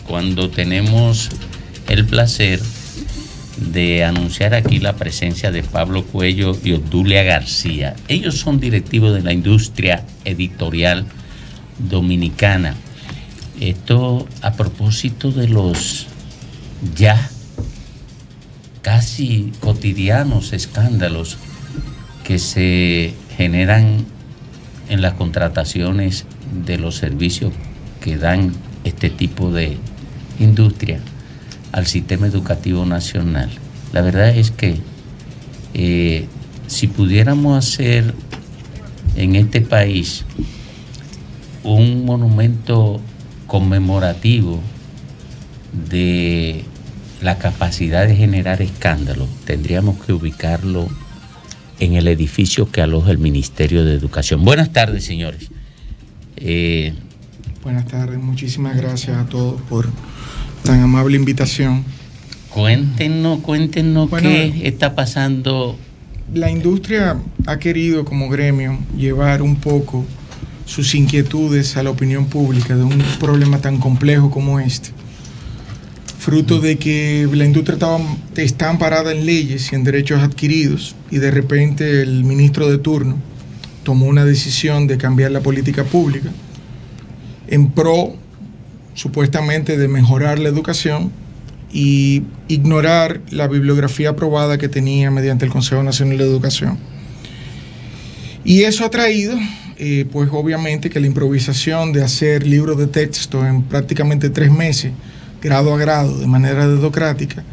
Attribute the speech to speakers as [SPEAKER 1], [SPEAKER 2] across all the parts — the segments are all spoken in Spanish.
[SPEAKER 1] cuando tenemos el placer de anunciar aquí la presencia de Pablo Cuello y Obdulia García. Ellos son directivos de la industria editorial dominicana. Esto a propósito de los ya casi cotidianos escándalos que se generan en las contrataciones de los servicios que dan este tipo de industria al sistema educativo nacional. La verdad es que si pudiéramos hacer en este país un monumento conmemorativo de la capacidad de generar escándalos, tendríamos que ubicarlo en el edificio que aloja el Ministerio de Educación. Buenas tardes, señores.
[SPEAKER 2] Buenas tardes, muchísimas gracias a todos por tan amable invitación.
[SPEAKER 1] Cuéntenos bueno, qué está pasando.
[SPEAKER 2] La industria ha querido como gremio llevar un poco sus inquietudes a la opinión pública de un problema tan complejo como este, fruto de que la industria está amparada en leyes y en derechos adquiridos, y de repente el ministro de turno tomó una decisión de cambiar la política pública en pro, supuestamente, de mejorar la educación y ignorar la bibliografía aprobada que tenía mediante el Consejo Nacional de Educación. Y eso ha traído, pues obviamente, que la improvisación de hacer libros de texto en prácticamente 3 meses, grado a grado, de manera dedocrática,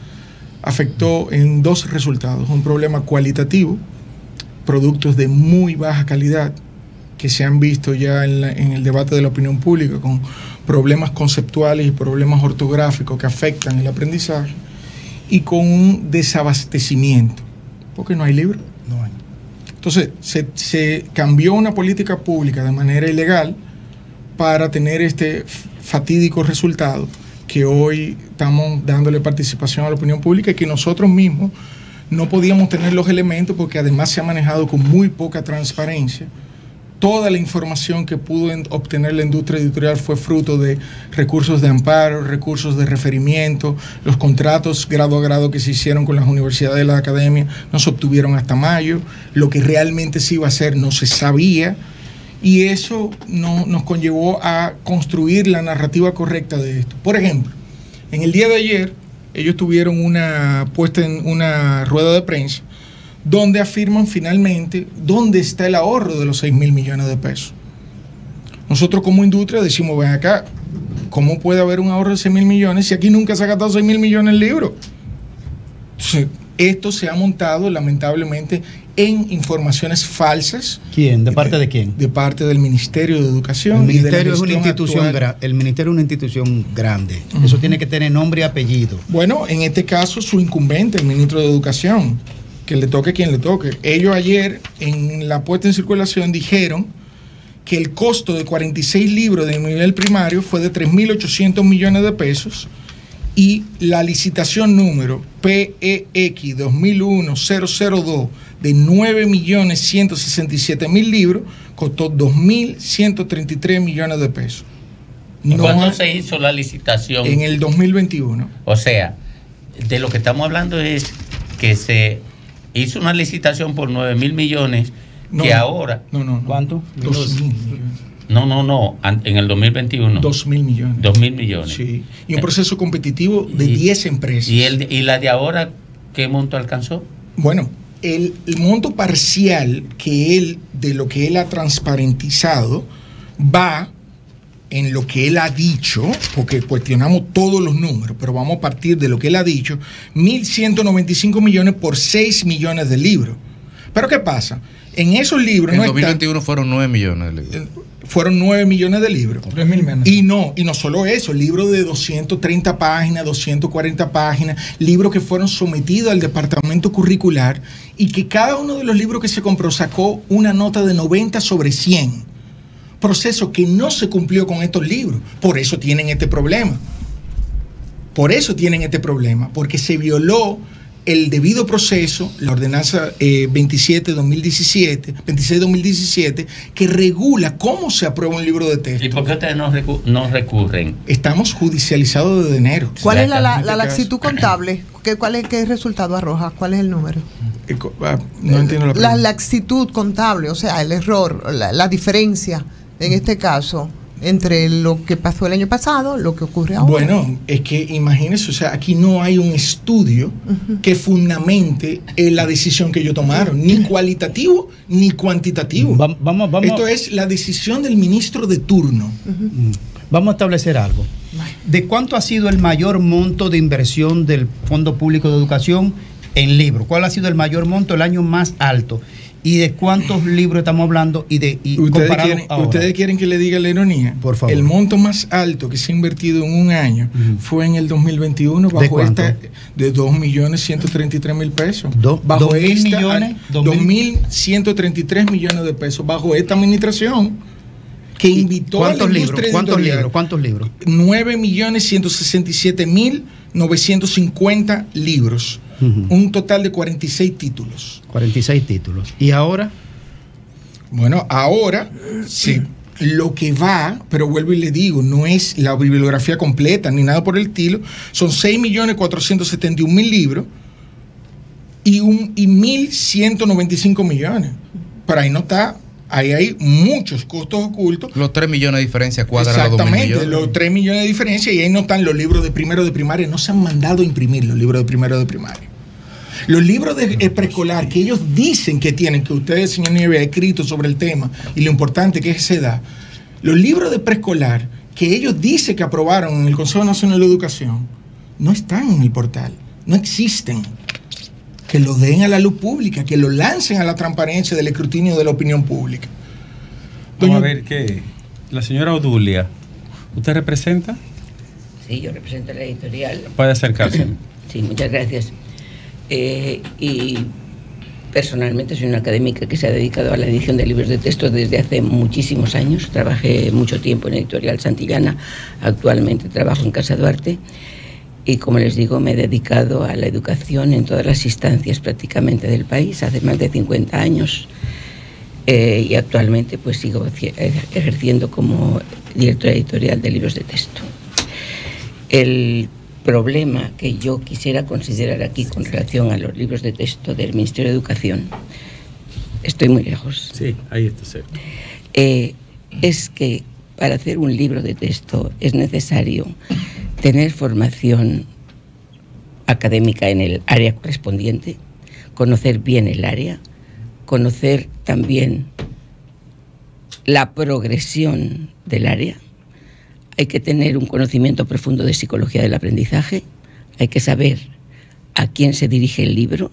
[SPEAKER 2] afectó en 2 resultados: un problema cualitativo, productos de muy baja calidad que se han visto ya en el debate de la opinión pública, con problemas conceptuales y problemas ortográficos que afectan el aprendizaje, y con un desabastecimiento, porque no hay libros. No hay. Entonces, se cambió una política pública de manera ilegal para tener este fatídico resultado que hoy estamos dándole participación a la opinión pública, y que nosotros mismos no podíamos tener los elementos porque además se ha manejado con muy poca transparencia. Toda la información que pudo obtener la industria editorial fue fruto de recursos de amparo, recursos de referimiento. Los contratos grado a grado que se hicieron con las universidades y las academias no se obtuvieron hasta mayo. Lo que realmente se iba a hacer no se sabía. Y eso nos conllevó a construir la narrativa correcta de esto. Por ejemplo, en el día de ayer, ellos tuvieron una rueda de prensa donde afirman finalmente dónde está el ahorro de los 6.000 millones de pesos. Nosotros como industria decimos, ven acá, ¿cómo puede haber un ahorro de 6.000 millones si aquí nunca se ha gastado 6.000 millones en libros? Entonces, esto se ha montado lamentablemente en informaciones falsas.
[SPEAKER 3] ¿Quién? ¿De parte de quién?
[SPEAKER 2] De parte del Ministerio de Educación.
[SPEAKER 3] El Ministerio es una institución el Ministerio es una institución grande. Uh-huh. Eso tiene que tener nombre y apellido.
[SPEAKER 2] Bueno, en este caso su incumbente, el ministro de Educación, que le toque quien le toque. Ellos ayer en la puesta en circulación dijeron que el costo de 46 libros de nivel primario fue de 3.800 millones de pesos, y la licitación número PEX 2001-002 de 9.167.000 libros costó 2.133 millones de pesos.
[SPEAKER 1] ¿Cuándo se hizo la licitación?
[SPEAKER 2] En el 2021.
[SPEAKER 1] O sea, de lo que estamos hablando es que se hizo una licitación por 9.000 millones, que ahora...
[SPEAKER 2] No.
[SPEAKER 3] ¿Cuánto?
[SPEAKER 2] 2.000 millones.
[SPEAKER 1] No, en el 2021.
[SPEAKER 2] 2.000 millones.
[SPEAKER 1] 2.000 millones.
[SPEAKER 2] Sí. Y un proceso competitivo de 10 empresas.
[SPEAKER 1] ¿Y la de ahora qué monto alcanzó?
[SPEAKER 2] Bueno, el monto parcial de lo que él ha transparentizado va en lo que él ha dicho, porque cuestionamos todos los números, pero vamos a partir de lo que él ha dicho: 1.195 millones por 6 millones de libros. Pero ¿qué pasa? En esos libros...
[SPEAKER 4] En 2021 fueron 9 millones de libros.
[SPEAKER 2] Fueron 9 millones de libros.
[SPEAKER 3] 3.000 menos.
[SPEAKER 2] Y no solo eso, libros de 230 páginas, 240 páginas, libros que fueron sometidos al departamento curricular, y que cada uno de los libros que se compró sacó una nota de 90 sobre 100. Proceso que no se cumplió con estos libros. Por eso tienen este problema. Porque se violó el debido proceso, la ordenanza 26/2017, que regula cómo se aprueba un libro de texto.
[SPEAKER 1] ¿Y por qué ustedes no recurren?
[SPEAKER 2] Estamos judicializados desde enero.
[SPEAKER 5] ¿Cuál es la laxitud contable? ¿Qué resultado arroja? ¿Cuál es el número?
[SPEAKER 2] No entiendo la pregunta.
[SPEAKER 5] La laxitud contable, o sea, el error, la diferencia en este caso entre lo que pasó el año pasado, lo que ocurre ahora.
[SPEAKER 2] Bueno, es que imagínense, o sea, aquí no hay un estudio que fundamente la decisión que ellos tomaron, ni cualitativo ni cuantitativo.
[SPEAKER 3] Vamos.
[SPEAKER 2] Esto es la decisión del ministro de turno.
[SPEAKER 3] Vamos a establecer algo. ¿De cuánto ha sido el mayor monto de inversión del Fondo Público de Educación en libros? ¿Cuál ha sido el mayor monto, el año más alto? ¿Y de cuántos libros estamos hablando?
[SPEAKER 2] ¿Ustedes quieren que le diga la ironía?
[SPEAKER 3] Por favor.
[SPEAKER 2] El monto más alto que se ha invertido en un año fue en el 2021 bajo esta de 2.133.000 pesos. Bajo esta 2.133 millones de pesos bajo esta administración que invitó a la industria editorial.
[SPEAKER 3] ¿Cuántos libros?
[SPEAKER 2] 9.167.950 libros. Un total de 46 títulos.
[SPEAKER 3] 46 títulos. ¿Y ahora?
[SPEAKER 2] Bueno, ahora sí, lo que va, pero vuelvo y le digo, no es la bibliografía completa ni nada por el estilo, son 6.471.000 libros y 1.195 millones. Pero ahí no está. Ahí hay muchos costos ocultos.
[SPEAKER 4] Los 3 millones de diferencia cuadran los 2
[SPEAKER 2] Exactamente,
[SPEAKER 4] millones.
[SPEAKER 2] los 3 millones de diferencia, y ahí no están los libros de primero de primaria. No se han mandado a imprimir los libros de primero de primaria. Los libros de preescolar que ellos dicen que tienen, que usted, señor Nieves, ha escrito sobre el tema y lo importante que es esa edad. Los libros de preescolar que ellos dicen que aprobaron en el Consejo Nacional de Educación no están en el portal, no existen. Que lo den a la luz pública, que lo lancen a la transparencia del escrutinio de la opinión pública.
[SPEAKER 6] Vamos a ver que la señora Odulia, ¿usted representa?
[SPEAKER 7] Sí, yo represento la editorial.
[SPEAKER 6] Puede acercarse.
[SPEAKER 7] Sí, muchas gracias. Y personalmente soy una académica que se ha dedicado a la edición de libros de texto desde hace muchísimos años. Trabajé mucho tiempo en Editorial Santillana, actualmente trabajo en Casa Duarte. Y como les digo, me he dedicado a la educación en todas las instancias prácticamente del país, hace más de 50 años. Y actualmente pues sigo ejerciendo como directora editorial de libros de texto. El problema que yo quisiera considerar aquí con relación a los libros de texto del Ministerio de Educación, estoy muy lejos.
[SPEAKER 6] Sí, ahí está cerca.
[SPEAKER 7] Es que para hacer un libro de texto es necesario tener formación académica en el área correspondiente, conocer bien el área, conocer también la progresión del área. Hay que tener un conocimiento profundo de psicología del aprendizaje, hay que saber a quién se dirige el libro.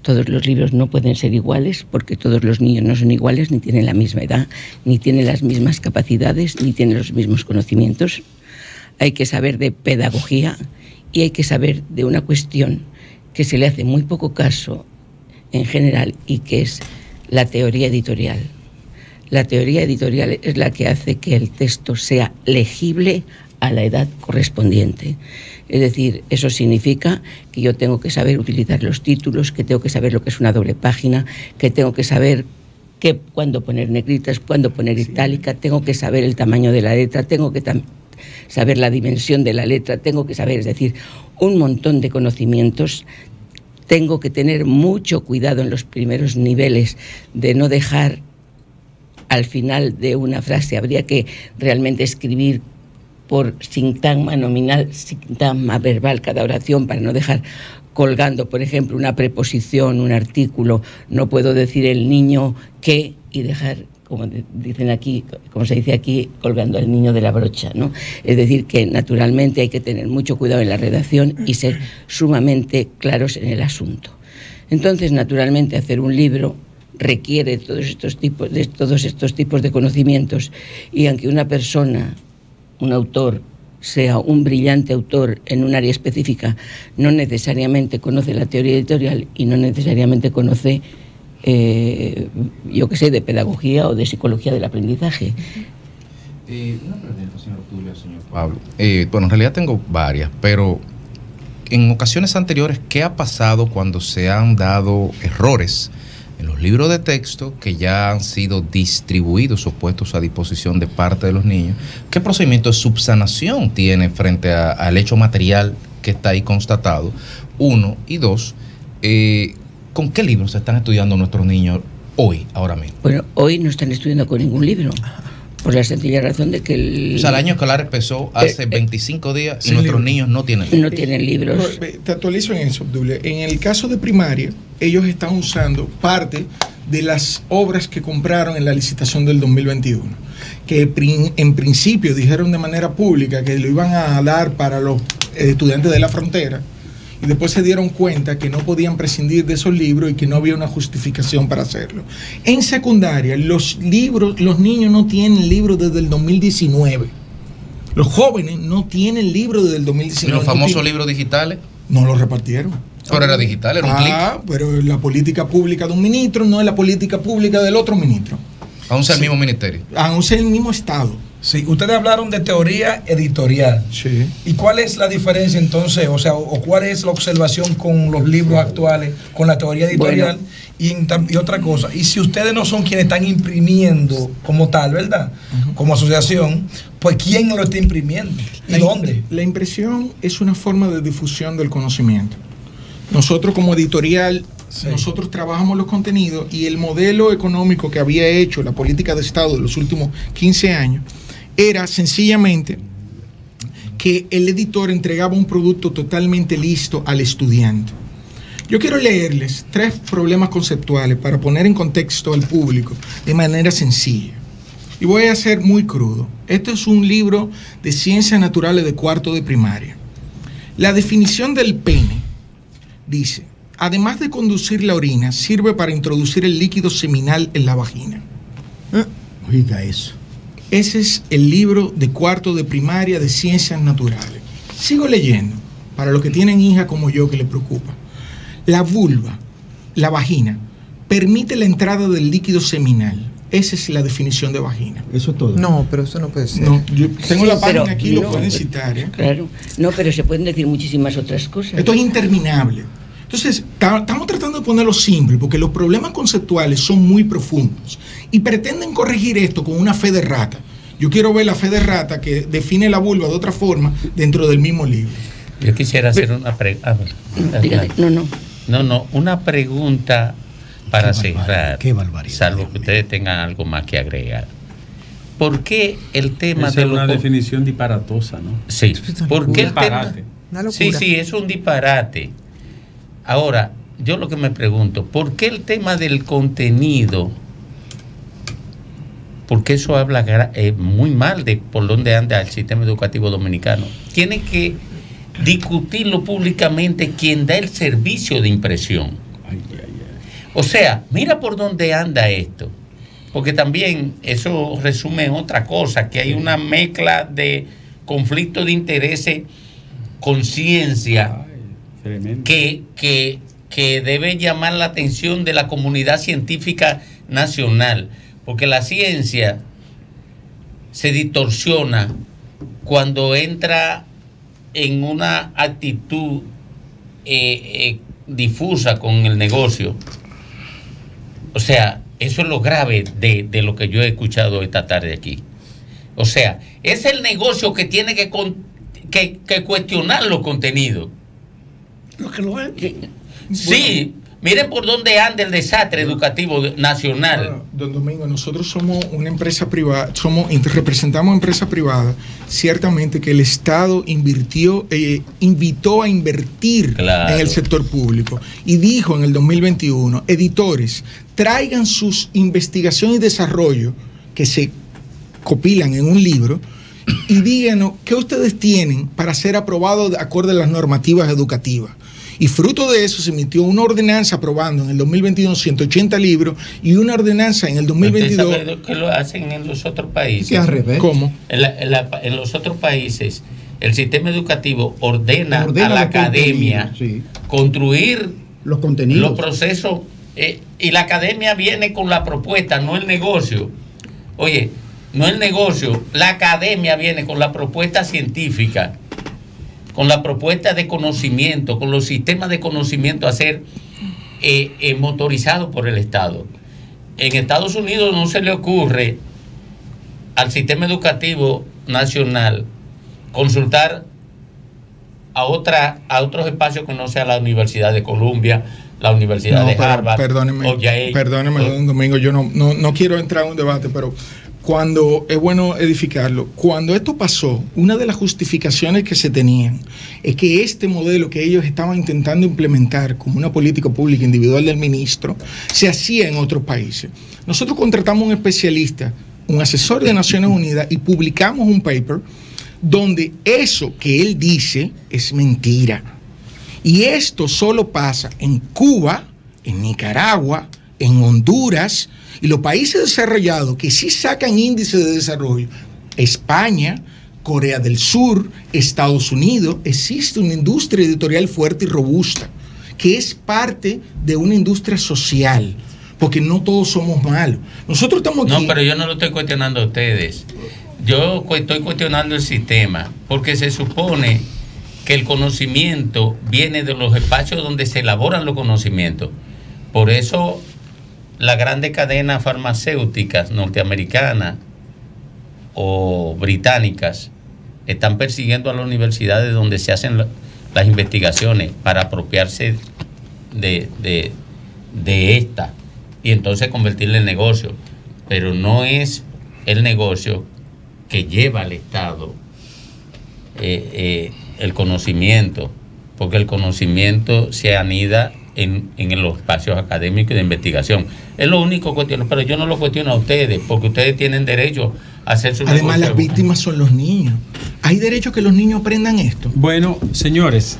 [SPEAKER 7] Todos los libros no pueden ser iguales porque todos los niños no son iguales, ni tienen la misma edad, ni tienen las mismas capacidades, ni tienen los mismos conocimientos. Hay que saber de pedagogía y hay que saber de una cuestión que se le hace muy poco caso en general y que es la teoría editorial. La teoría editorial es la que hace que el texto sea legible a la edad correspondiente. Es decir, eso significa que yo tengo que saber utilizar los títulos, que tengo que saber lo que es una doble página, que tengo que saber cuándo poner negritas, cuándo poner itálica, tengo que saber el tamaño de la letra, tengo que saber la dimensión de la letra, tengo que saber, es decir, un montón de conocimientos. Tengo que tener mucho cuidado en los primeros niveles de no dejar al final de una frase. Habría que realmente escribir por sintagma nominal, sintagma verbal cada oración para no dejar colgando, por ejemplo, una preposición, un artículo. No puedo decir el niño que y dejar, como dicen aquí, como se dice aquí, colgando al niño de la brocha, ¿no? Es decir, que naturalmente hay que tener mucho cuidado en la redacción y ser sumamente claros en el asunto. Entonces, naturalmente, hacer un libro requiere todos estos tipos de conocimientos, y aunque una persona, un autor, sea un brillante autor en un área específica, no necesariamente conoce la teoría editorial y no necesariamente conoce yo qué sé, de pedagogía o de psicología del aprendizaje.
[SPEAKER 4] Una pregunta, señor Tulio, señor Pablo. Bueno, en realidad tengo varias, pero en ocasiones anteriores, ¿qué ha pasado cuando se han dado errores en los libros de texto que ya han sido distribuidos o puestos a disposición de parte de los niños? ¿Qué procedimiento de subsanación tiene frente al hecho material que está ahí constatado? Uno, y dos, ¿con qué libros se están estudiando nuestros niños hoy, ahora mismo?
[SPEAKER 7] Bueno, hoy no están estudiando con ningún libro, por la sencilla razón de que
[SPEAKER 4] O sea, el año escolar empezó hace 25 días y nuestros niños no tienen libros.
[SPEAKER 7] No tienen libros.
[SPEAKER 2] Te actualizo en eso, Obdulia. En el caso de primaria, ellos están usando parte de las obras que compraron en la licitación del 2021, que en principio dijeron de manera pública que lo iban a dar para los estudiantes de la frontera, y después se dieron cuenta que no podían prescindir de esos libros y que no había una justificación para hacerlo. En secundaria, los niños no tienen libros desde el 2019. Los jóvenes no tienen libros desde el 2019.
[SPEAKER 4] ¿Y los famosos libros digitales?
[SPEAKER 2] No los repartieron.
[SPEAKER 4] Pero era digital, era un clic.
[SPEAKER 2] Pero la política pública de un ministro no es la política pública del otro ministro.
[SPEAKER 4] Aún sea el mismo ministerio.
[SPEAKER 2] Aún sea el mismo Estado.
[SPEAKER 8] Sí, ustedes hablaron de teoría editorial.
[SPEAKER 2] Sí.
[SPEAKER 8] ¿Y cuál es la diferencia entonces? O sea, o cuál es la observación con los libros actuales, con la teoría editorial? Bueno. Y otra cosa, y si ustedes no son quienes están imprimiendo como tal, ¿verdad? Como asociación, pues ¿quién lo está imprimiendo? ¿Y dónde?
[SPEAKER 2] La impresión es una forma de difusión del conocimiento. Nosotros como editorial, nosotros trabajamos los contenidos, y el modelo económico que había hecho la política de Estado de los últimos 15 años era sencillamente que el editor entregaba un producto totalmente listo al estudiante. Yo quiero leerles 3 problemas conceptuales para poner en contexto al público de manera sencilla. Y voy a ser muy crudo. Esto es un libro de ciencias naturales de cuarto de primaria. La definición del pene dice: además de conducir la orina, sirve para introducir el líquido seminal en la vagina.
[SPEAKER 3] Oiga eso.
[SPEAKER 2] Ese es el libro de cuarto de primaria de ciencias naturales. Sigo leyendo, para los que tienen hijas como yo que les preocupa. La vulva, la vagina, permite la entrada del líquido seminal. Esa es la definición de vagina.
[SPEAKER 3] Eso es todo.
[SPEAKER 5] No, pero eso no puede ser.
[SPEAKER 2] No, yo tengo la página aquí,
[SPEAKER 7] no,
[SPEAKER 2] lo pueden citar.
[SPEAKER 7] Claro, no, pero se pueden decir muchísimas otras cosas.
[SPEAKER 2] Esto es interminable. Entonces, estamos tratando de ponerlo simple, porque los problemas conceptuales son muy profundos y pretenden corregir esto con una fe de rata. Yo quiero ver la fe de rata que define la vulva de otra forma dentro del mismo libro.
[SPEAKER 1] Yo quisiera hacer una pregunta. No, una pregunta para cerrar.
[SPEAKER 3] Qué barbaridad.
[SPEAKER 1] Salvo que ustedes tengan algo más que agregar. ¿Por qué el tema
[SPEAKER 6] Esa es una definición disparatosa, ¿no?
[SPEAKER 1] Sí. ¿Por qué el tema?
[SPEAKER 5] Una locura.
[SPEAKER 1] Sí, es un disparate. Ahora, yo lo que me pregunto, ¿por qué el tema del contenido? Porque eso habla muy mal de por dónde anda el sistema educativo dominicano. Tiene que discutirlo públicamente quien da el servicio de impresión. O sea, mira por dónde anda esto. Porque también eso resume otra cosa, que hay una mezcla de conflicto de intereses, conciencia, que debe llamar la atención de la comunidad científica nacional, porque la ciencia se distorsiona cuando entra en una actitud difusa con el negocio. O sea, eso es lo grave de lo que yo he escuchado esta tarde aquí. O sea, es el negocio que tiene que cuestionar los contenidos.
[SPEAKER 9] Lo que lo es.
[SPEAKER 1] Sí, miren por dónde anda el desastre educativo nacional.
[SPEAKER 2] Bueno, don Domingo, nosotros somos una empresa privada, representamos empresa privada. Ciertamente que el Estado invitó a invertir en el sector público y dijo en el 2021, editores, traigan sus investigación y desarrollo que se copilan en un libro y díganos qué ustedes tienen para ser aprobados de acuerdo a las normativas educativas. Y fruto de eso se emitió una ordenanza aprobando en el 2021 180 libros y una ordenanza en el 2022.
[SPEAKER 1] ¿Usted sabe que lo hacen en los otros países?
[SPEAKER 3] ¿Qué al revés?
[SPEAKER 2] ¿Cómo?
[SPEAKER 1] En los otros países el sistema educativo ordena a la academia construir
[SPEAKER 3] los contenidos,
[SPEAKER 1] los procesos, y la academia viene con la propuesta, no el negocio. Oye, no el negocio, la academia viene con la propuesta científica. con la propuesta de conocimiento, con los sistemas de conocimiento a ser motorizados por el Estado. En Estados Unidos no se le ocurre al sistema educativo nacional consultar a otros espacios que no sea la Universidad de Columbia, la Universidad de Harvard.
[SPEAKER 2] Perdóneme, don Domingo, yo no quiero entrar en un debate, pero cuando es bueno edificarlo, cuando esto pasó, una de las justificaciones que se tenían es que este modelo que ellos estaban intentando implementar como una política pública individual del ministro, se hacía en otros países. Nosotros contratamos un especialista, un asesor de Naciones Unidas, y publicamos un paper donde eso que él dice es mentira. Y esto solo pasa en Cuba, en Nicaragua, en Honduras, y los países desarrollados que sí sacan índices de desarrollo, España, Corea del Sur, Estados Unidos, existe una industria editorial fuerte y robusta, que es parte de una industria social, porque no todos somos malos. Nosotros estamos aquí...
[SPEAKER 1] No, pero yo no lo estoy cuestionando a ustedes. Yo estoy cuestionando el sistema, porque se supone que el conocimiento viene de los espacios donde se elaboran los conocimientos. Por eso las grandes cadenas farmacéuticas norteamericanas o británicas están persiguiendo a las universidades donde se hacen las investigaciones para apropiarse de esta y entonces convertirla en negocio. Pero no es el negocio que lleva al Estado el conocimiento, porque el conocimiento se anida en los espacios académicos y de investigación. Es lo único cuestiono, pero yo no lo cuestiono a ustedes, porque ustedes tienen derecho a hacer su
[SPEAKER 2] Además, las víctimas son los niños. ¿Hay derecho a que los niños aprendan esto?
[SPEAKER 6] Bueno, señores,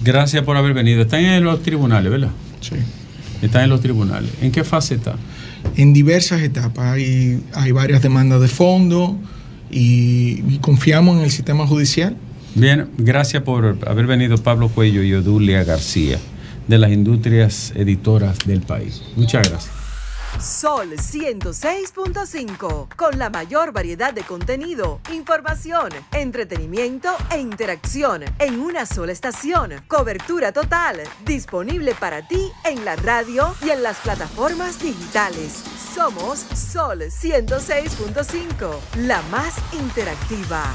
[SPEAKER 6] gracias por haber venido. Están en los tribunales, ¿verdad?
[SPEAKER 2] Sí.
[SPEAKER 6] Están en los tribunales. ¿En qué fase está?
[SPEAKER 2] En diversas etapas. Hay varias demandas de fondo y confiamos en el sistema judicial.
[SPEAKER 6] Bien, gracias por haber venido Pablo Cuello y Odulia García, de las industrias editoras del país. Muchas gracias.
[SPEAKER 10] Sol 106.5, con la mayor variedad de contenido, información, entretenimiento e interacción en una sola estación. Cobertura total, disponible para ti en la radio y en las plataformas digitales. Somos Sol 106.5, la más interactiva.